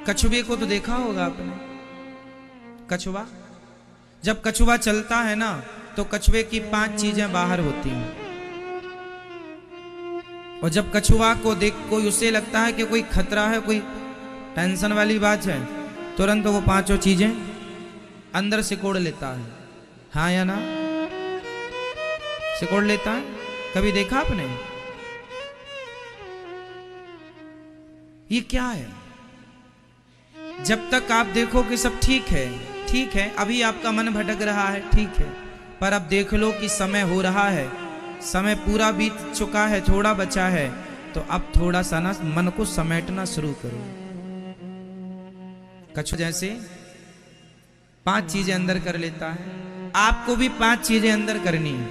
कछुए को तो देखा होगा आपने। कछुआ, जब कछुआ चलता है ना तो कछुए की 5 चीजें बाहर होती हैं। और जब कछुआ को देख कोई उसे लगता है कि कोई खतरा है, कोई टेंशन वाली बात है, तुरंत वो 5 चीजें अंदर सिकोड़ लेता है। हाँ या ना? सिकोड़ लेता है। कभी देखा आपने? ये क्या है? जब तक आप देखो कि सब ठीक है, ठीक है, अभी आपका मन भटक रहा है, ठीक है, पर अब देख लो कि समय हो रहा है, समय पूरा बीत चुका है, थोड़ा बचा है, तो अब थोड़ा सा ना मन को समेटना शुरू करो। कछुआ जैसे 5 चीजें अंदर कर लेता है, आपको भी 5 चीजें अंदर करनी है।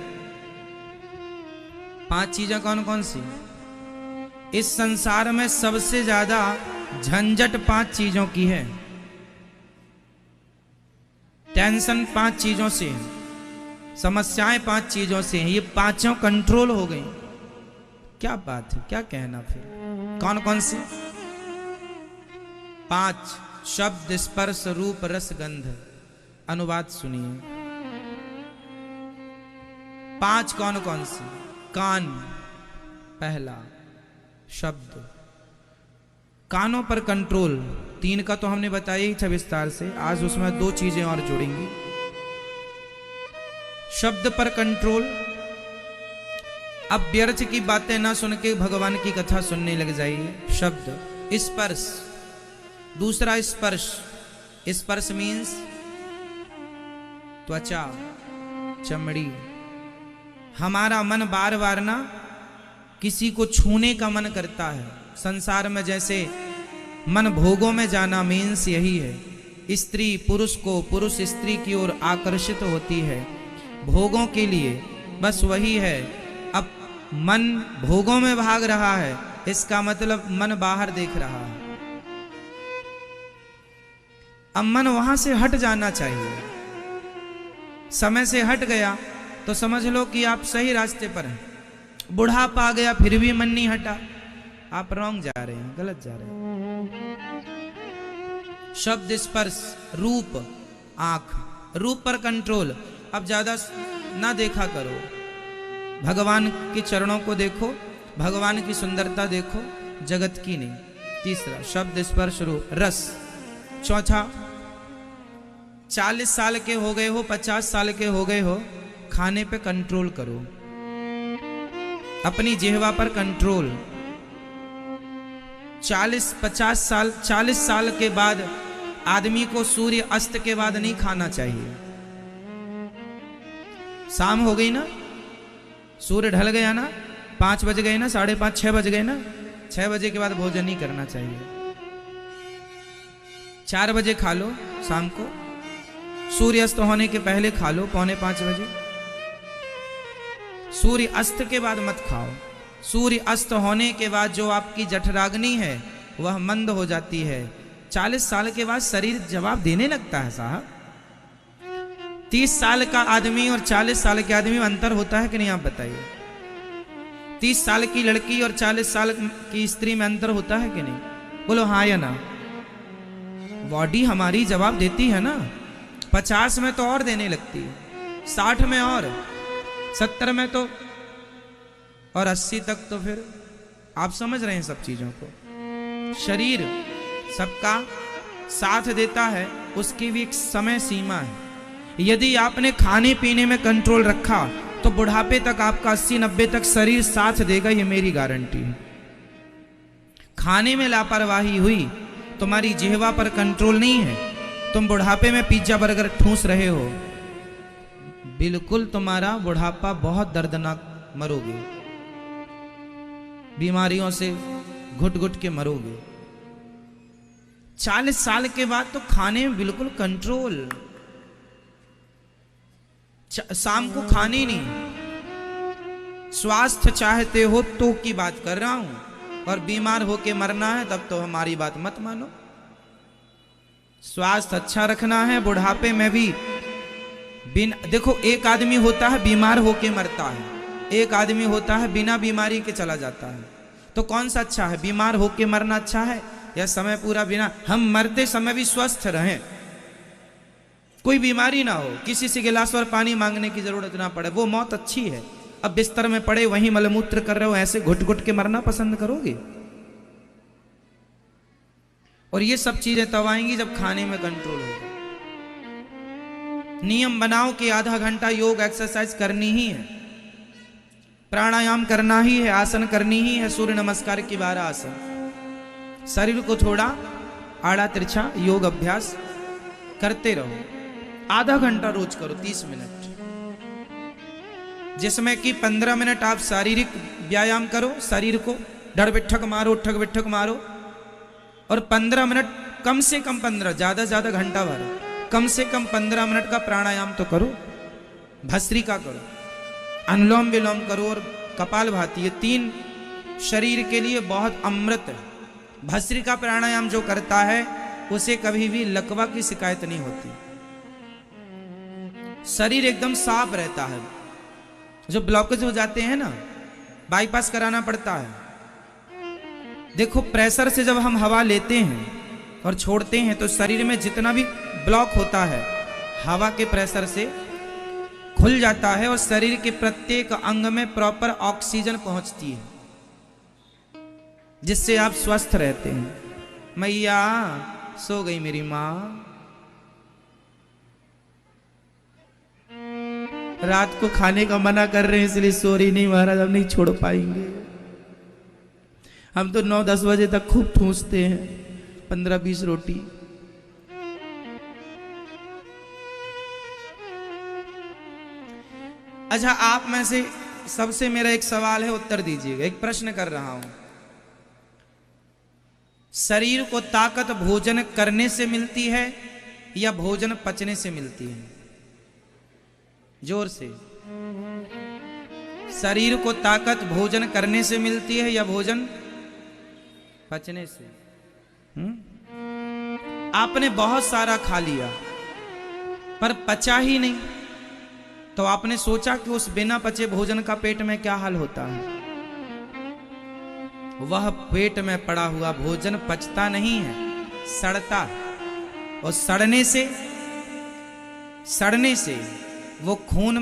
5 चीजें कौन कौन सी? इस संसार में सबसे ज्यादा झंझट 5 चीजों की है। टेंशन 5 चीजों से है, समस्याएं 5 चीजों से हैं। ये 5 कंट्रोल हो गई। क्या बात है, क्या कहना फिर? कौन कौन सी? 5 शब्द, स्पर्श, रूप, रस, गंध। अनुवाद सुनिए। 5 कौन कौन सी? कान पहला, शब्द, कानों पर कंट्रोल। 3 का तो हमने बताया ही था विस्तार से, आज उसमें 2 चीजें और जोड़ेंगे। शब्द पर कंट्रोल। अब व्यर्थ की बातें ना सुन के भगवान की कथा सुनने लग जाइए। शब्द, स्पर्श, दूसरा स्पर्श। स्पर्श मीन्स त्वचा, चमड़ी। हमारा मन बार बार ना किसी को छूने का मन करता है। संसार में जैसे मन भोगों में जाना मीन्स यही है। स्त्री पुरुष को, पुरुष स्त्री की ओर आकर्षित होती है भोगों के लिए, बस वही है। अब मन भोगों में भाग रहा है, इसका मतलब मन बाहर देख रहा है। अब मन वहां से हट जाना चाहिए। समय से हट गया तो समझ लो कि आप सही रास्ते पर हैं। बुढ़ापा आ गया फिर भी मन नहीं हटा, आप रॉन्ग जा रहे हैं, गलत जा रहे हैं। शब्द, स्पर्श, रूप, आंख, रूप पर कंट्रोल। अब ज्यादा ना देखा करो, भगवान के चरणों को देखो, भगवान की सुंदरता देखो, जगत की नहीं। तीसरा शब्द, स्पर्श, रूप, रस। चौथा 40 साल के हो गए हो, 50 साल के हो गए हो, खाने पे कंट्रोल करो, अपनी जिह्वा पर कंट्रोल। 40-50 साल, 40 साल के बाद आदमी को सूर्य अस्त के बाद नहीं खाना चाहिए। शाम हो गई ना, सूर्य ढल गया ना, 5 बज गए ना, 5:30, 6 बज गए ना, 6 बजे के बाद भोजन नहीं करना चाहिए। 4 बजे खा लो शाम को, सूर्य अस्त होने के पहले खा लो, 4:45 बजे। सूर्य अस्त के बाद मत खाओ। सूर्य अस्त होने के बाद जो आपकी जठराग्नि है वह मंद हो जाती है। 40 साल के बाद शरीर जवाब देने लगता है साहब। 30 साल का आदमी और 40 साल के आदमी में अंतर होता है कि नहीं, आप बताइए। 30 साल की लड़की और 40 साल की स्त्री में अंतर होता है कि नहीं? बोलो हाँ या ना। बॉडी हमारी जवाब देती है ना। 50 में तो और देने लगती है, 60 में और, 70 में तो, और 80 तक तो फिर आप समझ रहे हैं सब चीजों को। शरीर सबका साथ देता है, उसकी भी एक समय सीमा है। यदि आपने खाने पीने में कंट्रोल रखा तो बुढ़ापे तक आपका 80-90 तक शरीर साथ देगा, ये मेरी गारंटी है। खाने में लापरवाही हुई, तुम्हारी जिह्वा पर कंट्रोल नहीं है, तुम बुढ़ापे में पिज्जा बर्गर ठूस रहे हो, बिल्कुल तुम्हारा बुढ़ापा बहुत दर्दनाक, मरोगे, बीमारियों से घुट घुट के मरोगे। 40 साल के बाद तो खाने में बिल्कुल कंट्रोल। शाम को खाने नहीं। स्वास्थ्य चाहते हो तो की बात कर रहा हूं, और बीमार होके मरना है तब तो हमारी बात मत मानो। स्वास्थ्य अच्छा रखना है, बुढ़ापे में भी देखो, एक आदमी होता है बीमार होके मरता है, एक आदमी होता है बिना बीमारी के चला जाता है। तो कौन सा अच्छा है? बीमार होके मरना अच्छा है या समय पूरा बिना, हम मरते समय भी स्वस्थ रहें, कोई बीमारी ना हो, किसी से गिलास और पानी मांगने की जरूरत ना पड़े, वो मौत अच्छी है। अब बिस्तर में पड़े वहीं मलमूत्र कर रहे हो, ऐसे घुट घुट के मरना पसंद करोगे? और ये सब चीजें तब आएंगी जब खाने में कंट्रोल होगा। नियम बनाओ कि आधा घंटा योग एक्सरसाइज करनी ही है, प्राणायाम करना ही है, आसन करनी ही है, सूर्य नमस्कार की 12 आसन। शरीर को थोड़ा आड़ा तिरछा योग अभ्यास करते रहो, आधा घंटा रोज करो, 30 मिनट, जिसमें कि 15 मिनट आप शारीरिक व्यायाम करो, शरीर को डर बिठक मारो, ठग बिठक मारो, और 15 मिनट कम से कम 15, ज्यादा घंटा भर, कम से कम 15 मिनट का प्राणायाम तो करो, भस्त्रिका करो, अनुलोम विलोम करो और कपालभाति। ये 3 शरीर के लिए बहुत अमृत है। भस्त्रिका प्राणायाम जो करता है उसे कभी भी लकवा की शिकायत नहीं होती, शरीर एकदम साफ रहता है। जो ब्लॉकेज हो जाते हैं ना, बाईपास कराना पड़ता है। देखो प्रेशर से जब हम हवा लेते हैं और छोड़ते हैं तो शरीर में जितना भी ब्लॉक होता है हवा के प्रेशर से खुल जाता है और शरीर के प्रत्येक अंग में प्रॉपर ऑक्सीजन पहुंचती है, जिससे आप स्वस्थ रहते हैं। मैया सो गई मेरी माँ, रात को खाने का मना कर रहे हैं इसलिए सो रही नहीं। महाराज हम नहीं छोड़ पाएंगे, हम तो 9-10 बजे तक खूब ठूंसते हैं 15-20 रोटी। अच्छा, आप में से सबसे मेरा एक सवाल है, उत्तर दीजिएगा। एक प्रश्न कर रहा हूं, शरीर को ताकत भोजन करने से मिलती है या भोजन पचने से मिलती है? जोर से। शरीर को ताकत भोजन करने से मिलती है या भोजन पचने से? आपने बहुत सारा खा लिया पर पचा ही नहीं, तो आपने सोचा कि उस बिना पचे भोजन का पेट में क्या हाल होता है? वह पेट में पड़ा हुआ भोजन पचता नहीं है, सड़ता है, और सड़ने से वो खून में